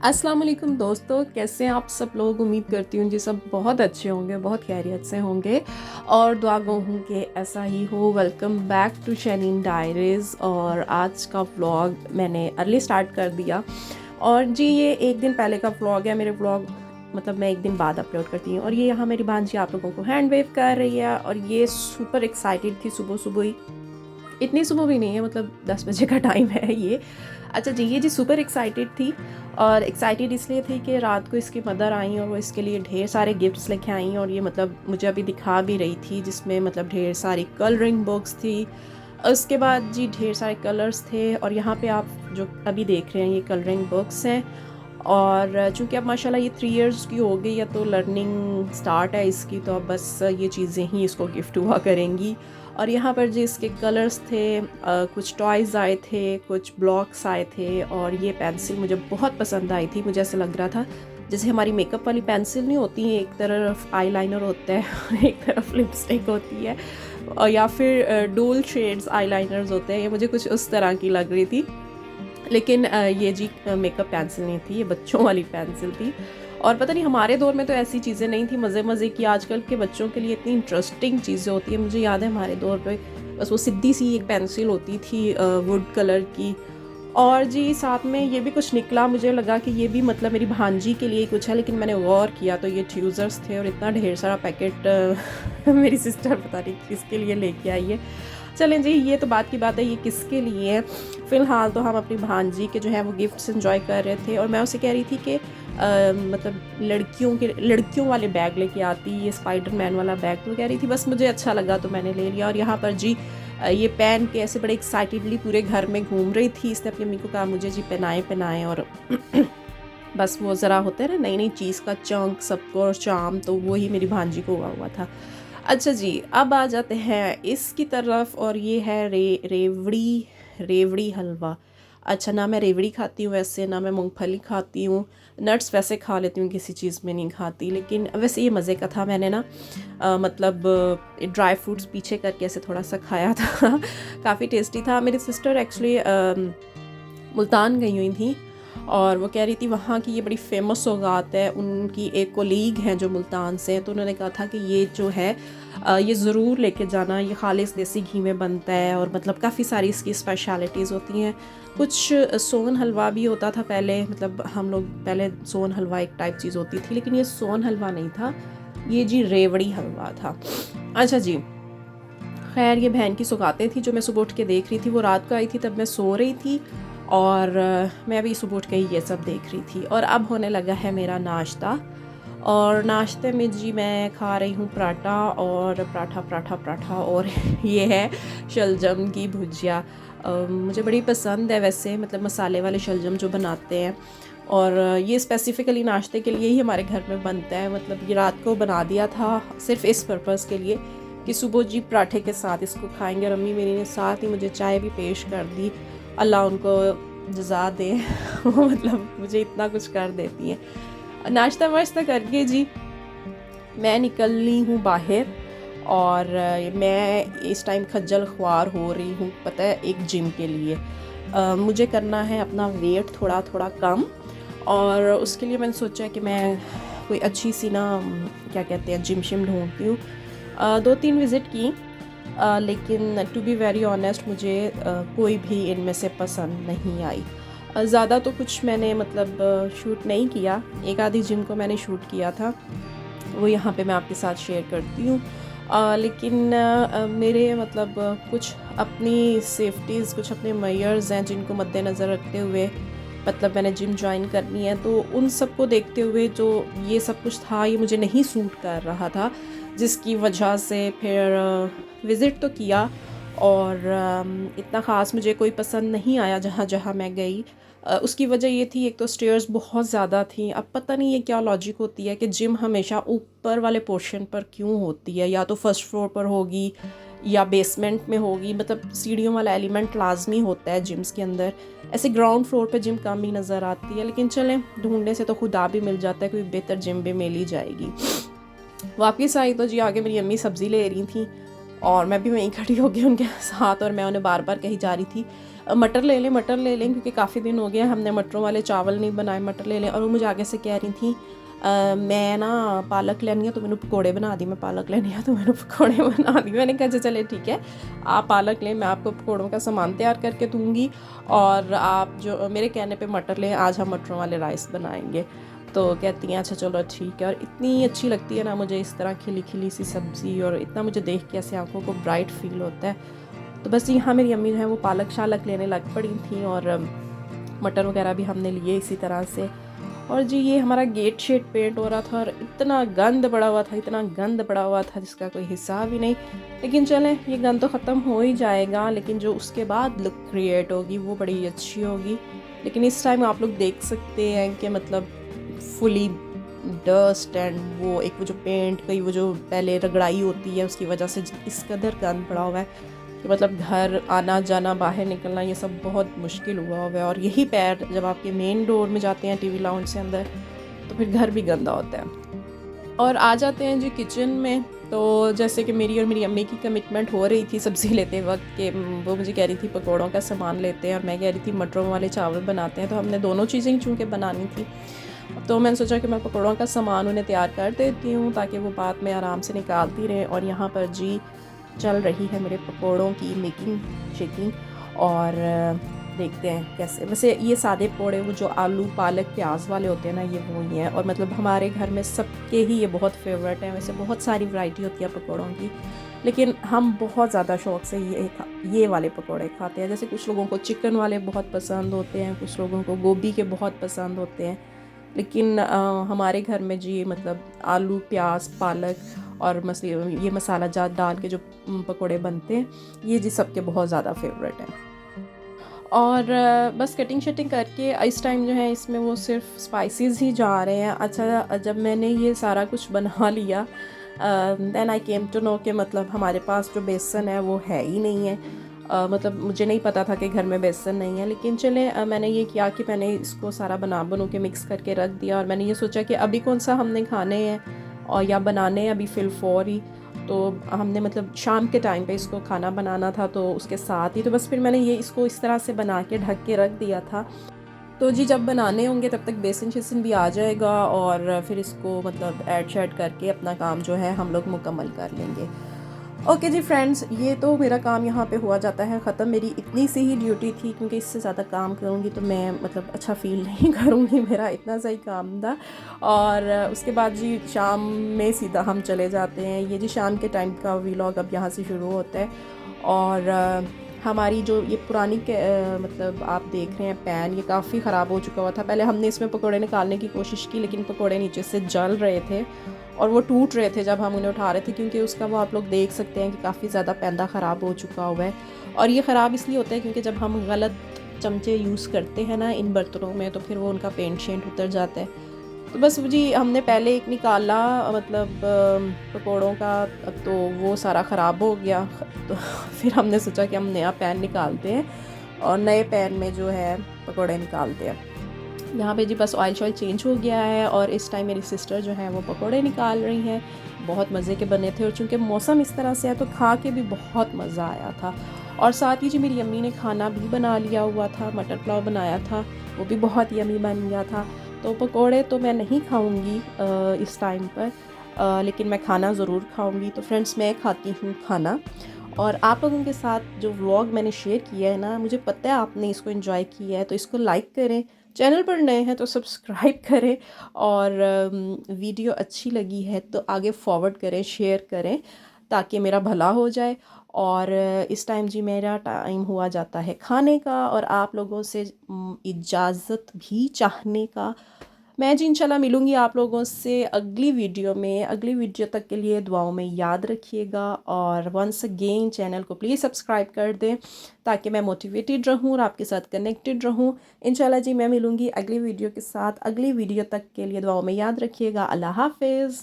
अस्सलाम वालेकुम दोस्तों, कैसे हैं आप सब लोग। उम्मीद करती हूँ जी सब बहुत अच्छे होंगे, बहुत खैरियत से होंगे और दुआ गो हूँ कि ऐसा ही हो। Welcome back to Shaneen diaries. और आज का व्लॉग मैंने अर्ली स्टार्ट कर दिया और जी ये एक दिन पहले का व्लॉग है। मेरे व्लॉग मतलब मैं एक दिन बाद अपलोड करती हूँ। और ये यहाँ मेरी भांजी आप लोगों को हैंड वेव कर रही है और ये सुपर एक्साइटेड थी सुबह सुबह ही। इतनी सुबह भी नहीं है, मतलब 10 बजे का टाइम है ये। अच्छा जी, ये जी सुपर एक्साइटेड थी और एक्साइटेड इसलिए थी कि रात को इसकी मदर आई और वो इसके लिए ढेर सारे गिफ्ट्स लेके आई और ये मतलब मुझे अभी दिखा भी रही थी, जिसमें मतलब ढेर सारी कलरिंग बुक्स थी। उसके बाद जी ढेर सारे कलर्स थे और यहाँ पे आप जो अभी देख रहे हैं ये कलरिंग बुक्स हैं। और चूँकि अब माशाल्लाह ये 3 इयर्स की हो गई है तो लर्निंग स्टार्ट है इसकी, तो अब बस ये चीज़ें ही इसको गिफ्ट हुआ करेंगी। और यहाँ पर जी इसके कलर्स थे, कुछ टॉयज़ आए थे, कुछ ब्लॉक्स आए थे और ये पेंसिल मुझे बहुत पसंद आई थी। मुझे ऐसा लग रहा था जैसे हमारी मेकअप वाली पेंसिल नहीं होती है, एक तरफ आईलाइनर होता है और एक तरफ लिपस्टिक होती है, और या फिर डुअल शेड्स आईलाइनर्स होते हैं, ये मुझे कुछ उस तरह की लग रही थी। लेकिन ये जी मेकअप पेंसिल नहीं थी, ये बच्चों वाली पेंसिल थी। और पता नहीं हमारे दौर में तो ऐसी चीज़ें नहीं थी, मज़े मज़े की। आजकल के बच्चों के लिए इतनी इंटरेस्टिंग चीज़ें होती हैं। मुझे याद है हमारे दौर पे बस वो सीधी सी एक पेंसिल होती थी वुड कलर की। और जी साथ में ये भी कुछ निकला, मुझे लगा कि ये भी मतलब मेरी भांजी के लिए कुछ है, लेकिन मैंने गौर किया तो ये ट्यूज़र्स थे और इतना ढेर सारा पैकेट मेरी सिस्टर पता नहीं किसके लिए लेके आई है। चलें जी, ये तो बात की बात है ये किसके लिए है। फ़िलहाल तो हम अपनी भांजी के जो है वो गिफ्ट्स एंजॉय कर रहे थे और मैं उसे कह रही थी कि मतलब लड़कियों वाले बैग लेके आती, ये स्पाइडरमैन वाला बैग। तो कह रही थी बस मुझे अच्छा लगा तो मैंने ले लिया। और यहाँ पर जी ये पहन के ऐसे बड़े एक्साइटेडली पूरे घर में घूम रही थी। इसने अपनी अम्मी को कहा मुझे जी पहनाए और बस वो ज़रा होता है ना नई नई चीज़ का चंक सबको और चाम, तो वही मेरी भांजी को हुआ था। अच्छा जी, अब आ जाते हैं इसकी तरफ और ये है रेवड़ी हलवा। अच्छा, ना मैं रेवड़ी खाती हूँ वैसे, ना मैं मूंगफली खाती हूँ। नट्स वैसे खा लेती हूँ, किसी चीज़ में नहीं खाती। लेकिन वैसे ये मज़े का था। मैंने ना मतलब ड्राई फ्रूट्स पीछे करके ऐसे थोड़ा सा खाया था काफ़ी टेस्टी था। मेरी सिस्टर एक्चुअली मुल्तान गई हुई थी और वो कह रही थी वहाँ की ये बड़ी फेमस सौगात है। उनकी एक कोलीग हैं जो मुल्तान से, तो उन्होंने कहा था कि ये जो है ये ज़रूर लेके जाना, ये खालिस देसी घी में बनता है और मतलब काफ़ी सारी इसकी स्पेशलिटीज़ होती हैं। कुछ सोन हलवा भी होता था पहले, मतलब हम लोग पहले सोन हलवा एक टाइप चीज़ होती थी, लेकिन ये सोन हलवा नहीं था, ये जी रेवड़ी हलवा था। अच्छा जी, खैर ये बहन की सौगातें थी जो मैं सुबह उठ के देख रही थी। वो रात को आई थी, तब मैं सो रही थी और मैं अभी सुबह उठ के ही ये सब देख रही थी। और अब होने लगा है मेरा नाश्ता और नाश्ते में जी मैं खा रही हूँ पराठा और पराठा और ये है शलजम की भुजिया। मुझे बड़ी पसंद है वैसे, मतलब मसाले वाले शलजम जो बनाते हैं। और ये स्पेसिफ़िकली नाश्ते के लिए ही हमारे घर में बनता है। मतलब ये रात को बना दिया था सिर्फ़ इस पर्पज़ के लिए कि सुबह जी पराठे के साथ इसको खाएंगे। और अम्मी मेरी ने साथ ही मुझे चाय भी पेश कर दी, अल्लाह उनको जज़ा दे वो मतलब मुझे इतना कुछ कर देती हैं। नाश्ता वाश्ता करके जी मैं निकलनी हूँ बाहर और मैं इस टाइम खज्जल ख्वार हो रही हूँ, पता है, एक जिम के लिए। मुझे करना है अपना वेट थोड़ा थोड़ा कम और उसके लिए मैंने सोचा कि मैं कोई अच्छी सी ना क्या कहते हैं जिम शिम ढूंढती हूँ। 2-3 विज़िट की, लेकिन टू बी वेरी ऑनेस्ट मुझे कोई भी इनमें से पसंद नहीं आई। ज़्यादा तो कुछ मैंने मतलब शूट नहीं किया, एक आधी जिम को मैंने शूट किया था, वो यहाँ पे मैं आपके साथ शेयर करती हूँ। लेकिन मेरे मतलब कुछ अपनी सेफ्टीज़, कुछ अपने मेयर्स हैं जिनको मद्देनज़र रखते हुए मतलब मैंने जिम ज्वाइन करनी है, तो उन सब को देखते हुए जो ये सब कुछ था ये मुझे नहीं सूट कर रहा था, जिसकी वजह से फिर विज़िट तो किया और इतना ख़ास मुझे कोई पसंद नहीं आया जहाँ जहाँ मैं गई। उसकी वजह ये थी, एक तो स्टेयर्स बहुत ज़्यादा थी। अब पता नहीं ये क्या लॉजिक होती है कि जिम हमेशा ऊपर वाले पोर्शन पर क्यों होती है, या तो फर्स्ट फ्लोर पर होगी या बेसमेंट में होगी, मतलब सीढ़ियों वाला एलिमेंट लाजमी होता है जिम्स के अंदर। ऐसे ग्राउंड फ्लोर पे जिम कम ही नज़र आती है, लेकिन चलें ढूंढने से तो खुदा भी मिल जाता है, कोई बेहतर जिम भी मिल ही जाएगी। वापस आई तो जी आगे मेरी अम्मी सब्ज़ी ले रही थी और मैं भी वहीं खड़ी हो गई उनके साथ और मैं उन्हें बार बार कही जा रही थी मटर ले लें क्योंकि काफ़ी दिन हो गया हमने मटरों वाले चावल नहीं बनाए, मटर ले लें। और वो मुझे आगे से कह रही थी मैं ना पालक लैनी है तो मैंने पकौड़े बना दी, मैं पालक लैनी है तो मैंने पकौड़े बना दी। मैंने कहा चले ठीक है, आप पालक लें, मैं आपको पकौड़ों का सामान तैयार करके दूँगी और आप जो मेरे कहने पे मटर लें, आज हम मटरों वाले राइस बनाएंगे। तो कहती हैं अच्छा चलो ठीक है। और इतनी अच्छी लगती है ना मुझे इस तरह खिली खिली सी सब्ज़ी, और इतना मुझे देख के ऐसे आँखों को ब्राइट फील होता है। तो बस यहाँ मेरी अम्मी जो है वो पालक शालक लेने लग पड़ी थी, और मटर वगैरह भी हमने लिए इसी तरह से। और जी ये हमारा गेट शेड पेंट हो रहा था, और इतना गंद पड़ा हुआ था, इतना गंद पड़ा हुआ था जिसका कोई हिसाब ही नहीं। लेकिन चलें, ये गंद तो ख़त्म हो ही जाएगा, लेकिन जो उसके बाद लुक क्रिएट होगी वो बड़ी अच्छी होगी। लेकिन इस टाइम आप लोग देख सकते हैं कि मतलब फुली डस्ट एंड वो जो पेंट की वो जो पहले रगड़ाई होती है उसकी वजह से इस कदर गंद पड़ा हुआ है कि मतलब घर आना जाना, बाहर निकलना, ये सब बहुत मुश्किल हुआ हुआ है। और यही पैर जब आपके मेन डोर में जाते हैं टीवी लाउंज से अंदर, तो फिर घर भी गंदा होता है। और आ जाते हैं जी किचन में। तो जैसे कि मेरी और मेरी अम्मी की कमिटमेंट हो रही थी सब्ज़ी लेते वक्त कि वो मुझे कह रही थी पकौड़ों का सामान लेते हैं, और मैं कह रही थी मटरों वाले चावल बनाते हैं। तो हमने दोनों चीज़ें चूँकि बनानी थी, तो मैंने सोचा कि मैं पकौड़ों का सामान उन्हें तैयार कर देती हूँ ताकि वो बाद में आराम से निकालती रहें। और यहाँ पर जी चल रही है मेरे पकौड़ों की मेकिंग शेकिंग। और देखते हैं कैसे। वैसे ये सादे पकौड़े वो जो आलू पालक प्याज वाले होते हैं ना, ये वो ही हैं। और मतलब हमारे घर में सबके ही ये बहुत फेवरेट हैं। वैसे बहुत सारी वैरायटी होती है पकौड़ों की, लेकिन हम बहुत ज़्यादा शौक़ से ये वाले पकौड़े खाते हैं। जैसे कुछ लोगों को चिकन वाले बहुत पसंद होते हैं, कुछ लोगों को गोभी के बहुत पसंद होते हैं, लेकिन हमारे घर में जी मतलब आलू प्याज पालक और ये मसाला जात डाल के जो पकौड़े बनते हैं, ये जी सबके बहुत ज़्यादा फेवरेट हैं। और बस कटिंग शटिंग करके इस टाइम जो है इसमें वो सिर्फ स्पाइसेस ही जा रहे हैं। अच्छा जब मैंने ये सारा कुछ बना लिया, then I came to know कि मतलब हमारे पास जो बेसन है वो है ही नहीं है। मतलब मुझे नहीं पता था कि घर में बेसन नहीं है, लेकिन चले मैंने ये किया कि मैंने इसको सारा बनू के मिक्स करके रख दिया। और मैंने ये सोचा कि अभी कौन सा हमने खाने हैं और या बनाने हैं अभी फिलफौर ही। तो हमने मतलब शाम के टाइम पे इसको खाना बनाना था, तो उसके साथ ही तो बस फिर मैंने ये इसको इस तरह से बना के ढक के रख दिया था। तो जी जब बनाने होंगे तब तक बेसन शेसन भी आ जाएगा, और फिर इसको मतलब ऐड शैड करके अपना काम जो है हम लोग मुकम्मल कर लेंगे। ओके जी फ्रेंड्स, ये तो मेरा काम यहाँ पे हुआ जाता है ख़त्म। मेरी इतनी सी ही ड्यूटी थी, क्योंकि इससे ज़्यादा काम करूँगी तो मैं मतलब अच्छा फ़ील नहीं करूँगी, मेरा इतना सही काम था। और उसके बाद जी शाम में सीधा हम चले जाते हैं। ये जी शाम के टाइम का व्लॉग अब यहाँ से शुरू होता है। और हमारी जो ये पुरानी मतलब आप देख रहे हैं पैन, ये काफ़ी ख़राब हो चुका हुआ था। पहले हमने इसमें पकौड़े निकालने की कोशिश की, लेकिन पकौड़े नीचे से जल रहे थे और वो टूट रहे थे जब हम उन्हें उठा रहे थे, क्योंकि उसका वो आप लोग देख सकते हैं कि काफ़ी ज़्यादा पैंदा ख़राब हो चुका हुआ है। और ये ख़राब इसलिए होता है क्योंकि जब हम गलत चमचे यूज़ करते हैं ना इन बर्तनों में, तो फिर वो उनका पेंट शेंट उतर जाता है। तो बस जी हमने पहले एक निकाला मतलब पकौड़ों का, तो वो सारा ख़राब हो गया। तो फिर हमने सोचा कि हम नया पैन निकालते हैं और नए पैन में जो है पकौड़े निकालते हैं। यहाँ पे जी बस ऑयल शॉयल चेंज हो गया है, और इस टाइम मेरी सिस्टर जो है वो पकौड़े निकाल रही हैं। बहुत मज़े के बने थे, और चूँकि मौसम इस तरह से है तो खा के भी बहुत मज़ा आया था। और साथ ही जी मेरी अम्मी ने खाना भी बना लिया हुआ था, मटर पुलाव बनाया था, वो भी बहुत यम्मी बन गया था। तो पकौड़े तो मैं नहीं खाऊंगी इस टाइम पर, लेकिन मैं खाना ज़रूर खाऊंगी। तो फ्रेंड्स, मैं खाती हूँ खाना, और आप लोगों के साथ जो व्लॉग मैंने शेयर किया है ना, मुझे पता है आपने इसको एंजॉय किया है, तो इसको लाइक करें, चैनल पर नए हैं तो सब्सक्राइब करें, और वीडियो अच्छी लगी है तो आगे फॉरवर्ड करें, शेयर करें, ताकि मेरा भला हो जाए। और इस टाइम जी मेरा टाइम हुआ जाता है खाने का, और आप लोगों से इजाज़त भी चाहने का। मैं जी इंशाल्लाह मिलूँगी आप लोगों से अगली वीडियो में। अगली वीडियो तक के लिए दुआओं में याद रखिएगा, और वंस अगेन चैनल को प्लीज़ सब्सक्राइब कर दें ताकि मैं मोटिवेटेड रहूँ और आपके साथ कनेक्टेड रहूँ। इंशाल्लाह जी मैं मिलूँगी अगली वीडियो के साथ। अगली वीडियो तक के लिए दुआओं में याद रखिएगा। अल्लाह हाफ़िज़।